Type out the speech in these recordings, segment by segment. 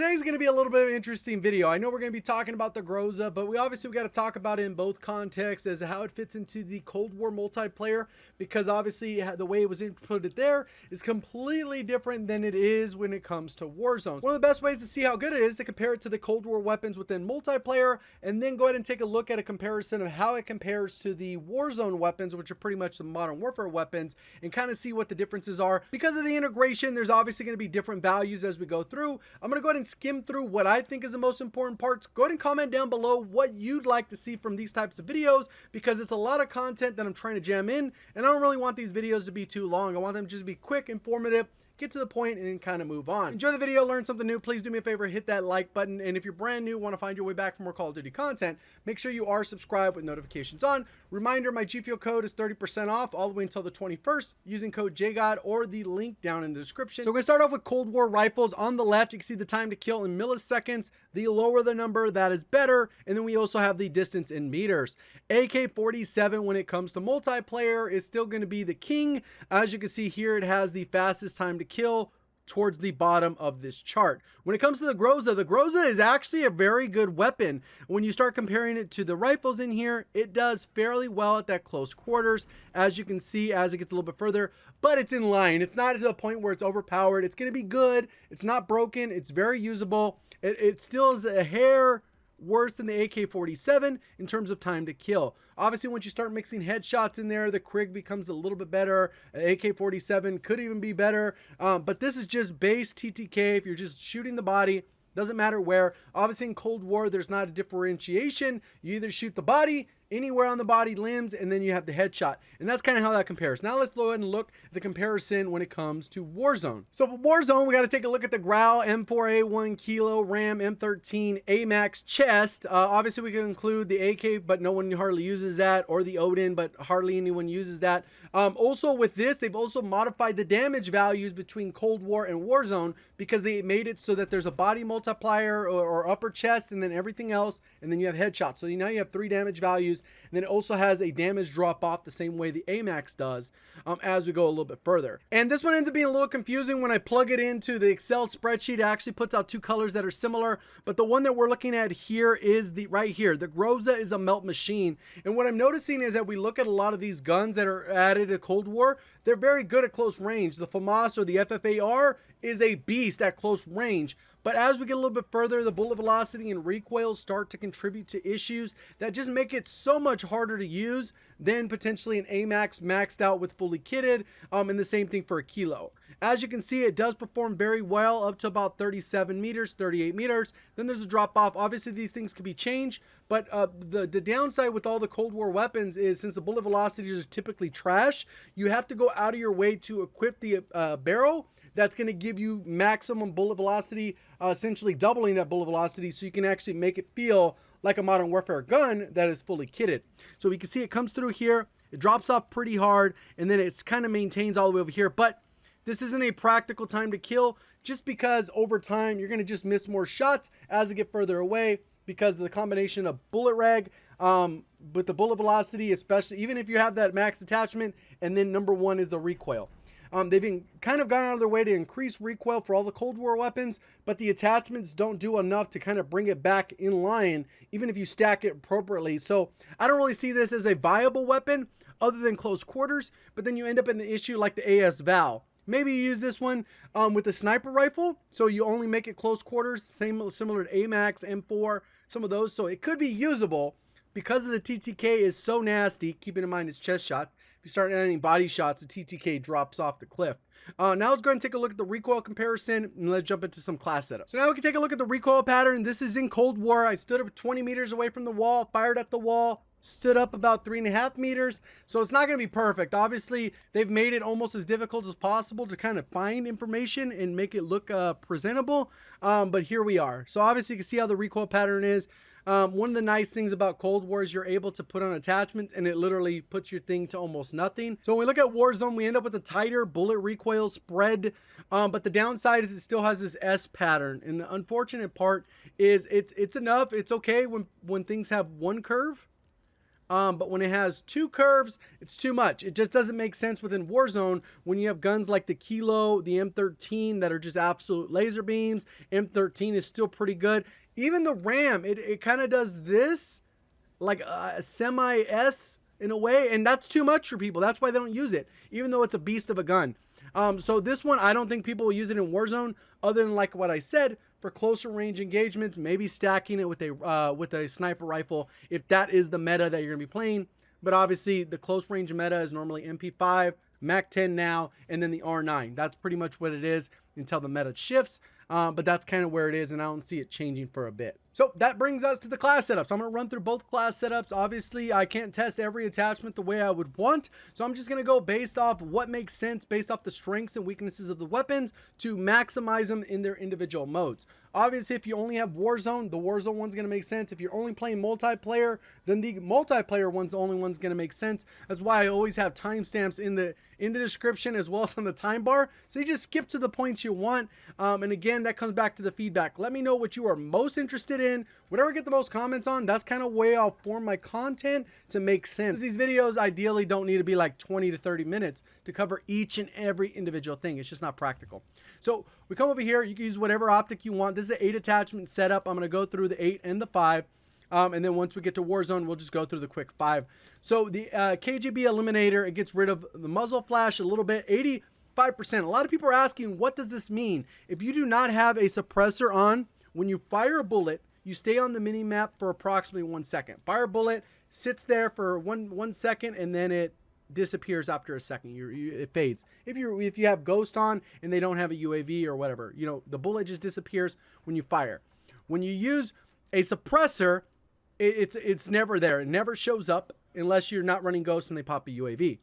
today's going to be a little bit of an interesting video. I know we're going to be talking about the Groza, but we got to talk about it in both contexts as to how it fits into the Cold War multiplayer, because obviously the way it was inputted there is completely different than it is when it comes to Warzone. One of the best ways to see how good it is to compare it to the Cold War weapons within multiplayer, and then go ahead and take a look at a comparison of how it compares to the Warzone weapons, which are pretty much the Modern Warfare weapons, and kind of see what the differences are. Because of the integration, there's obviously going to be different values as we go through. I'm going to go ahead and skim through what I think is the most important parts. Go ahead and comment down below what you'd like to see from these types of videos, because it's a lot of content that I'm trying to jam in, and I don't really want these videos to be too long. I want them to just be quick, informative, get to the point, and then kind of move on. Enjoy the video, learn something new. Please do me a favor, hit that like button, and if you're brand new, want to find your way back for more Call of Duty content, make sure you are subscribed with notifications on. Reminder, my Gfuel code is 30% off all the way until the 21st using code JGOD or the link down in the description. So we're going to start off with Cold War rifles. On the left, you can see the time to kill in milliseconds. The lower the number, that is better. And then we also have the distance in meters. AK-47, when it comes to multiplayer, is still going to be the king. As you can see here, it has the fastest time to kill towards the bottom of this chart. When it comes to the Groza is actually a very good weapon. When you start comparing it to the rifles in here, it does fairly well at that close quarters, as you can see as it gets a little bit further, but it's in line. It's not to the point where it's overpowered. It's going to be good. It's not broken. It's very usable. It still is a hair worse than the AK-47 in terms of time to kill. Obviously, once you start mixing headshots in there, the Krig becomes a little bit better. AK-47 could even be better, but this is just base TTK. If you're just shooting the body, doesn't matter where. Obviously, in Cold War, there's not a differentiation. You either shoot the body, anywhere on the body, limbs, and then you have the headshot. And that's kind of how that compares. Now let's go ahead and look at the comparison when it comes to Warzone. So for Warzone, we got to take a look at the Growl M4A1 Kilo Ram M13 Amax chest. Obviously, we can include the AK, but no one hardly uses that, or the Odin, but hardly anyone uses that. Also with this, they've also modified the damage values between Cold War and Warzone, because they made it so that there's a body multiplier or upper chest, and then everything else, and then you have headshots. So now you have 3 damage values. And then it also has a damage drop off the same way the Amax does as we go a little bit further. And this one ends up being a little confusing when I plug it into the Excel spreadsheet. It actually puts out 2 colors that are similar, but the one that we're looking at here is right here. The Groza is a melt machine. And what I'm noticing is that we look at a lot of these guns that are added to Cold War, they're very good at close range. The FAMAS or the FFAR is a beast at close range. But as we get a little bit further, the bullet velocity and recoil start to contribute to issues that just make it so much harder to use than potentially an AMAX maxed out with fully kitted, and the same thing for a Kilo. As you can see, it does perform very well up to about 37 meters, 38 meters. Then there's a drop off. Obviously, these things can be changed, but the downside with all the Cold War weapons is, since the bullet velocities are typically trash, you have to go out of your way to equip the barrel that's going to give you maximum bullet velocity, essentially doubling that bullet velocity, so you can actually make it feel like a Modern Warfare gun that is fully kitted. So we can see it comes through here, it drops off pretty hard, and then it's kind of maintains all the way over here. But this isn't a practical time to kill, just because over time you're going to just miss more shots as you get further away, because of the combination of bullet reg with the bullet velocity, especially even if you have that max attachment, and then number 1 is the recoil. They've been kind of gone out of their way to increase recoil for all the Cold War weapons, but the attachments don't do enough to kind of bring it back in line, even if you stack it appropriately. So I don't really see this as a viable weapon other than close quarters, but then you end up in an issue like the AS Val. Maybe you use this one with a sniper rifle, so you only make it close quarters, similar to AMAX, M4, some of those. So it could be usable. Because of the TTK is so nasty, keeping in mind it's chest shot. If you start adding body shots, the TTK drops off the cliff. Now let's go ahead and take a look at the recoil comparison, and let's jump into some class setup. So now we can take a look at the recoil pattern. This is in Cold War. I stood up 20 meters away from the wall, fired at the wall, stood up about 3.5 meters. So it's not going to be perfect. Obviously, they've made it almost as difficult as possible to kind of find information and make it look presentable. But here we are. So obviously, you can see how the recoil pattern is. One of the nice things about Cold War is you're able to put on attachments, and it literally puts your thing to almost nothing. So when we look at Warzone, we end up with a tighter bullet recoil spread, but the downside is it still has this S pattern. And the unfortunate part is it's enough. It's okay when things have one curve. but when it has 2 curves, it's too much. It just doesn't make sense within Warzone when you have guns like the Kilo, the M13 that are just absolute laser beams. M13 is still pretty good. Even the Ram, it kind of does this like a semi-S in a way, and that's too much for people. That's why they don't use it, even though it's a beast of a gun. So this one, I don't think people will use it in Warzone, other than like what I said, for closer range engagements, maybe stacking it with a sniper rifle, if that is the meta that you're gonna be playing. But obviously, the close range meta is normally MP5, MAC-10 now, and then the R9. That's pretty much what it is until the meta shifts. But that's kind of where it is, and I don't see it changing for a bit. So that brings us to the class setups. I'm going to run through both class setups. Obviously, I can't test every attachment the way I would want, so I'm just going to go based off what makes sense, based off the strengths and weaknesses of the weapons to maximize them in their individual modes. Obviously, if you only have Warzone, the Warzone one's going to make sense. If you're only playing multiplayer, then the multiplayer one's the only one's going to make sense. That's why I always have timestamps in the description as well as on the time bar, so you just skip to the points you want. And again, that comes back to the feedback. Let me know what you are most interested in. Whatever I get the most comments on, that's kind of way I'll form my content to make sense. These videos ideally don't need to be like 20 to 30 minutes to cover each and every individual thing. It's just not practical. So we come over here, you can use whatever optic you want. This is an 8 attachment setup. I'm going to go through the 8 and the 5. And then once we get to Warzone, we'll just go through the quick 5. So the KGB Eliminator, it gets rid of the muzzle flash a little bit, 85%. A lot of people are asking, what does this mean? If you do not have a suppressor on, when you fire a bullet, you stay on the mini map for approximately 1 second. Fire a bullet, sits there for one second, and then it disappears after a second. It fades. If you have Ghost on and they don't have a UAV or whatever, you know, the bullet just disappears when you fire. When you use a suppressor, it's never there. It never shows up unless you're not running Ghost and they pop a UAV.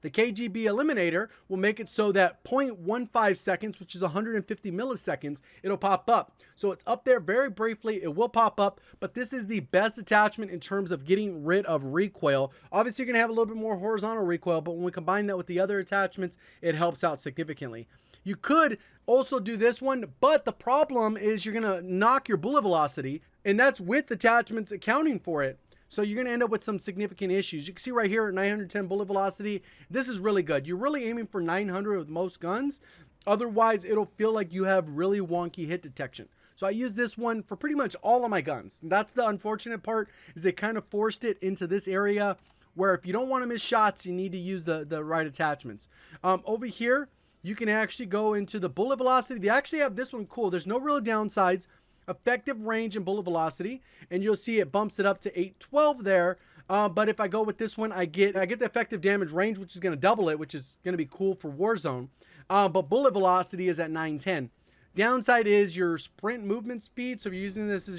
The KGB Eliminator will make it so that 0.15 seconds, which is 150 milliseconds, it'll pop up. So it's up there very briefly. It will pop up, but this is the best attachment in terms of getting rid of recoil. Obviously, you're going to have a little bit more horizontal recoil, but when we combine that with the other attachments, it helps out significantly. You could also do this one, but the problem is you're going to knock your bullet velocity, and that's with attachments accounting for it. So you're going to end up with some significant issues. You can see right here at 910 bullet velocity, this is really good. You're really aiming for 900 with most guns. Otherwise, it'll feel like you have really wonky hit detection. So I use this one for pretty much all of my guns. And that's the unfortunate part, is they kind of forced it into this area where if you don't want to miss shots, you need to use the right attachments. Over here, you can actually go into the bullet velocity. They actually have this one cool. There's no real downsides. Effective range and bullet velocity, and you'll see it bumps it up to 812 there. But if I go with this one, I get the effective damage range, which is going to double it, which is going to be cool for Warzone. But bullet velocity is at 910. Downside is your sprint movement speed. So if you're using this as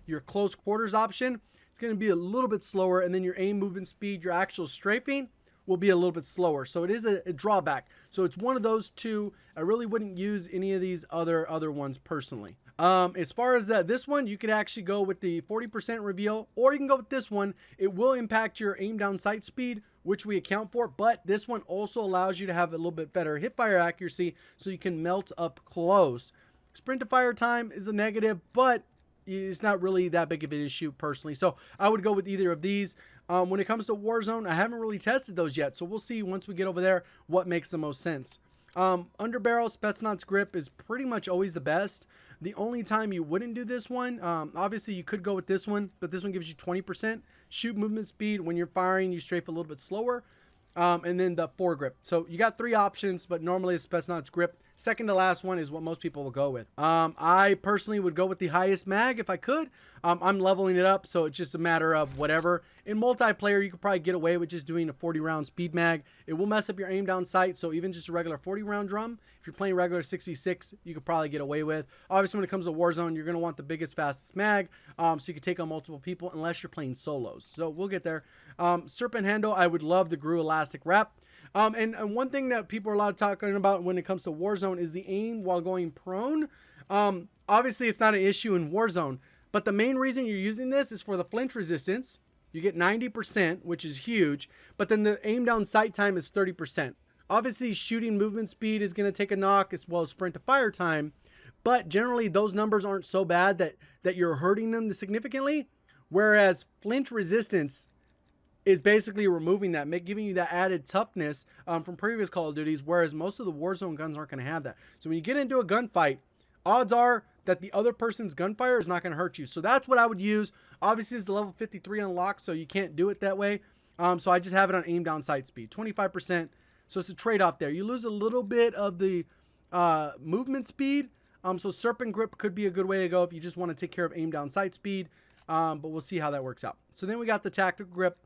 your close quarters option, it's going to be a little bit slower, and then your aim movement speed, your actual strafing, will be a little bit slower. So it is a drawback. So it's one of those two. I really wouldn't use any of these other ones personally. As far as this one, you could actually go with the 40% reveal, or you can go with this one. It will impact your aim down sight speed, which we account for, but this one also allows you to have a little bit better hip fire accuracy, so you can melt up close. Sprint to fire time is a negative, but it's not really that big of an issue personally. So I would go with either of these. When it comes to Warzone, I haven't really tested those yet, so we'll see once we get over there what makes the most sense. Underbarrel Spetsnaz grip is pretty much always the best. The only time you wouldn't do this one, obviously you could go with this one, but this one gives you 20% shoot movement speed. When you're firing, you strafe a little bit slower. And then the foregrip. So you got 3 options, but normally a Spetsnaz grip. Second to last one is what most people will go with. I personally would go with the highest mag if I could. I'm leveling it up, so it's just a matter of whatever. In multiplayer, you could probably get away with just doing a 40-round speed mag. It will mess up your aim down sight, so even just a regular 40-round drum, if you're playing regular 6v6, you could probably get away with. Obviously, when it comes to Warzone, you're going to want the biggest, fastest mag, so you can take on multiple people unless you're playing solos. So we'll get there. Serpent handle, I would love the Gru elastic wrap. And one thing that people are a lot talking about when it comes to Warzone is the aim while going prone. Obviously, it's not an issue in Warzone, but the main reason you're using this is for the flinch resistance. You get 90%, which is huge, but then the aim down sight time is 30%. Obviously, shooting movement speed is going to take a knock, as well as sprint to fire time, but generally those numbers aren't so bad that you're hurting them significantly, whereas flinch resistance is basically removing that, giving you that added toughness from previous Call of Duties, whereas most of the Warzone guns aren't going to have that. So when you get into a gunfight, odds are that the other person's gunfire is not going to hurt you. So that's what I would use. Obviously, it's the level 53 unlocked, so you can't do it that way. So I just have it on aim down sight speed, 25%. So it's a trade-off there. You lose a little bit of the movement speed. So Serpent Grip could be a good way to go if you just want to take care of aim down sight speed. But we'll see how that works out. So then we got the Tactical Grip.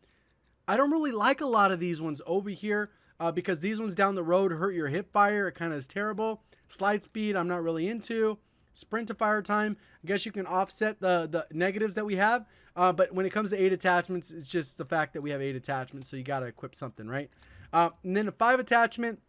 I don't really like a lot of these ones over here because these ones down the road hurt your hip fire. It kind of is terrible. Slide speed, I'm not really into. Sprint to fire time, I guess you can offset the negatives that we have. But when it comes to 8 attachments, it's just the fact that we have 8 attachments. So you got to equip something, right? And then a 5 attachment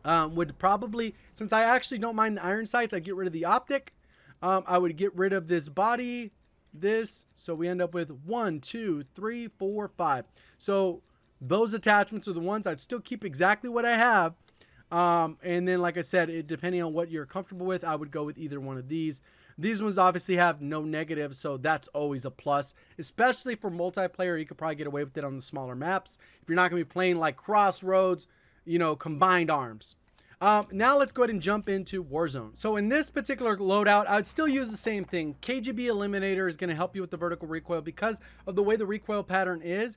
would probably, since I actually don't mind the iron sights, I get rid of the optic. I would get rid of this body, this. So we end up with 1, 2, 3, 4, 5. So those attachments are the ones I'd still keep exactly what I have. And then, like I said, depending on what you're comfortable with, I would go with either one of these. These ones obviously have no negatives, so that's always a plus, especially for multiplayer. You could probably get away with it on the smaller maps if you're not going to be playing like Crossroads, you know, combined arms. Now let's go ahead and jump into Warzone. So in this particular loadout, I would still use the same thing. KGB Eliminator is going to help you with the vertical recoil because of the way the recoil pattern is.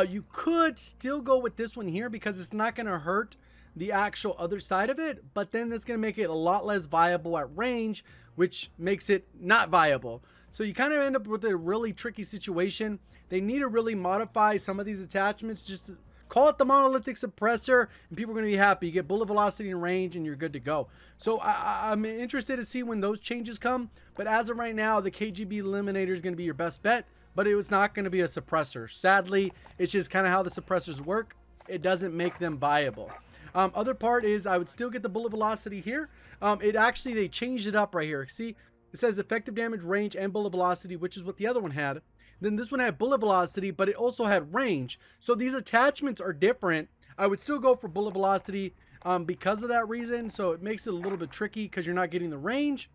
You could still go with this one here because it's not going to hurt the actual other side of it, but then that's going to make it a lot less viable at range, which makes it not viable. So you kind of end up with a really tricky situation. They need to really modify some of these attachments, just to call it the monolithic suppressor, and people are going to be happy. You get bullet velocity and range, and you're good to go. So I'm interested to see when those changes come, but as of right now, the KGB Eliminator is going to be your best bet, but it was not going to be a suppressor. Sadly, it's just kind of how the suppressors work. It doesn't make them viable. Other part is I would still get the bullet velocity here. They changed it up right here. See, it says effective damage, range, and bullet velocity, which is what the other one had. Then this one had bullet velocity, but it also had range. So these attachments are different. I would still go for bullet velocity because of that reason. So it makes it a little bit tricky because you're not getting the range.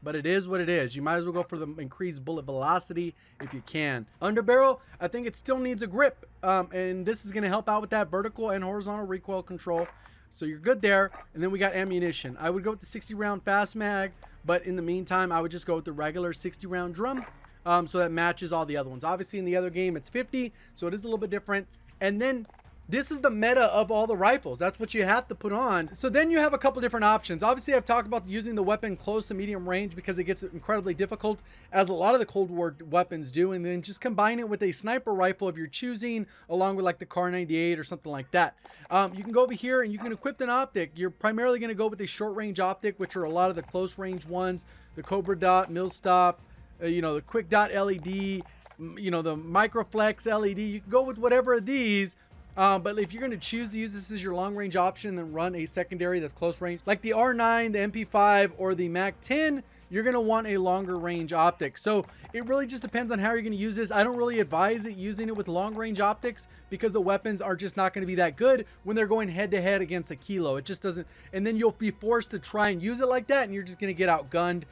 But it is what it is. You might as well go for the increased bullet velocity if you can. Underbarrel, I think it still needs a grip. And this is going to help out with that vertical and horizontal recoil control. So you're good there. And then we got ammunition. I would go with the 60 round fast mag. But in the meantime, I would just go with the regular 60 round drum. So that matches all the other ones. Obviously in the other game, it's 50. So it is a little bit different. And then this is the meta of all the rifles. That's what you have to put on. So then you have a couple different options. Obviously, I've talked about using the weapon close to medium range because it gets incredibly difficult, as a lot of the Cold War weapons do. And then just combine it with a sniper rifle if you're choosing, along with like the Kar 98 or something like that. You can go over here and you can equip an optic. You're primarily going to go with a short range optic, which are a lot of the close range ones. The Cobra Dot, Mil Stop, the Quick Dot LED, the Microflex LED. You can go with whatever of these. But if you're going to choose to use this as your long range option, then run a secondary that's close range, like the R9, the MP5, or the MAC-10, you're going to want a longer range optic. So it really just depends on how you're going to use this. I don't really advise it using it with long range optics because the weapons are just not going to be that good when they're going head to head against a kilo. It just doesn't, and then you'll be forced to try and use it like that, and you're just going to get outgunned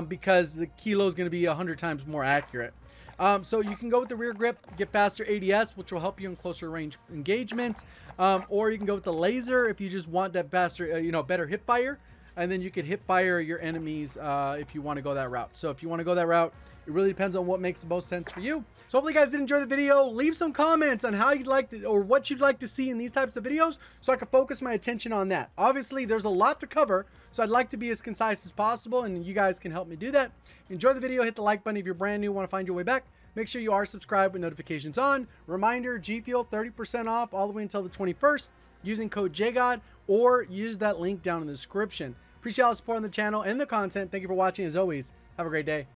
because the kilo is going to be 100 times more accurate. So you can go with the rear grip, get faster ADS, which will help you in closer range engagements, or you can go with the laser if you just want that faster, better hip fire, and then you could hip fire your enemies if you want to go that route. So if you want to go that route, it really depends on what makes the most sense for you. So hopefully you guys did enjoy the video. Leave some comments on how you'd like to, or what you'd like to see in these types of videos so I can focus my attention on that. Obviously, there's a lot to cover, so I'd like to be as concise as possible, and you guys can help me do that. Enjoy the video. Hit the like button if you're brand new, want to find your way back. Make sure you are subscribed with notifications on. Reminder, Gfuel 30% off all the way until the 21st using code JGOD, or use that link down in the description. Appreciate all the support on the channel and the content. Thank you for watching. As always, have a great day.